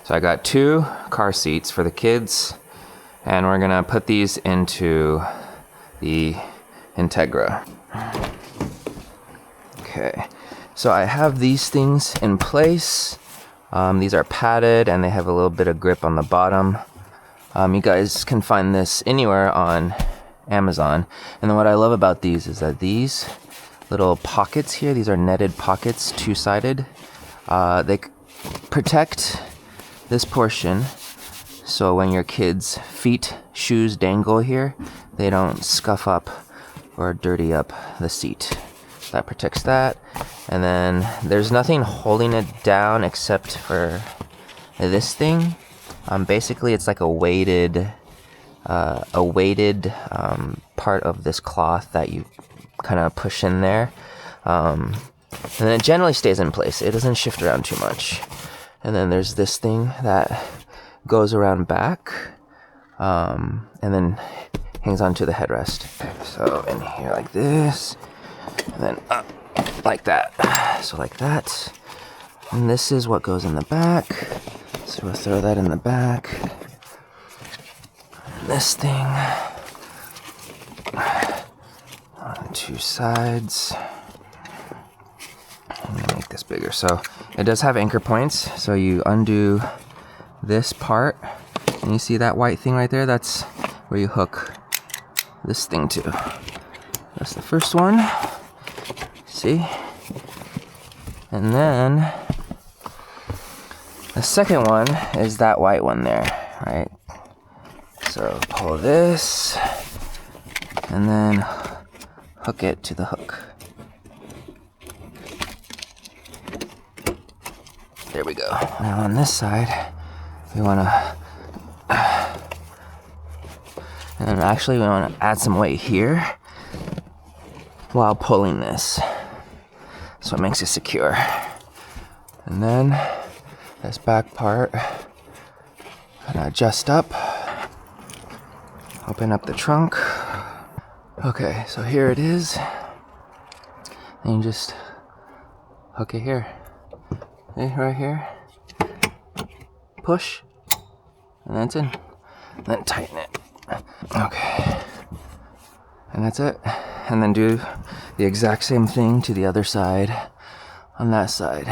So I got 2 car seats for the kids, and we're gonna put these into the Integra. Okay, so I have these things in place. These are padded and they have a little bit of grip on the bottom. You guys can find this anywhere on Amazon. And then what I love about these is that these little pockets here, these are netted pockets, 2-sided. They protect this portion, so when your kids' feet, shoes dangle here, they don't scuff up or dirty up the seat. That protects that. And then there's nothing holding it down except for this thing. Basically it's like a weighted part of this cloth that you kind of push in there, and then it generally stays in place. It doesn't shift around too much. And then there's this thing that goes around back, and then hangs onto the headrest. So in here like this, and then up like that. So like that. And this is what goes in the back. So we'll throw that in the back. And this thing on 2 sides. I'm gonna make this bigger. So it does have anchor points. So you undo this part, and you see that white thing right there? That's where you hook this thing to. That's the first one. See? And then the second one is that white one there, right? So pull this and then hook it to the hook. There we go. Now on this side, we want to, and actually we want to add some weight here while pulling this, so it makes it secure. And then this back part, gonna adjust up, open up the trunk. Okay, so here it is, and you just hook it here. See, right here, push, and then it's in, and then tighten it. Okay, and that's it. And then do the exact same thing to the other side, on that side.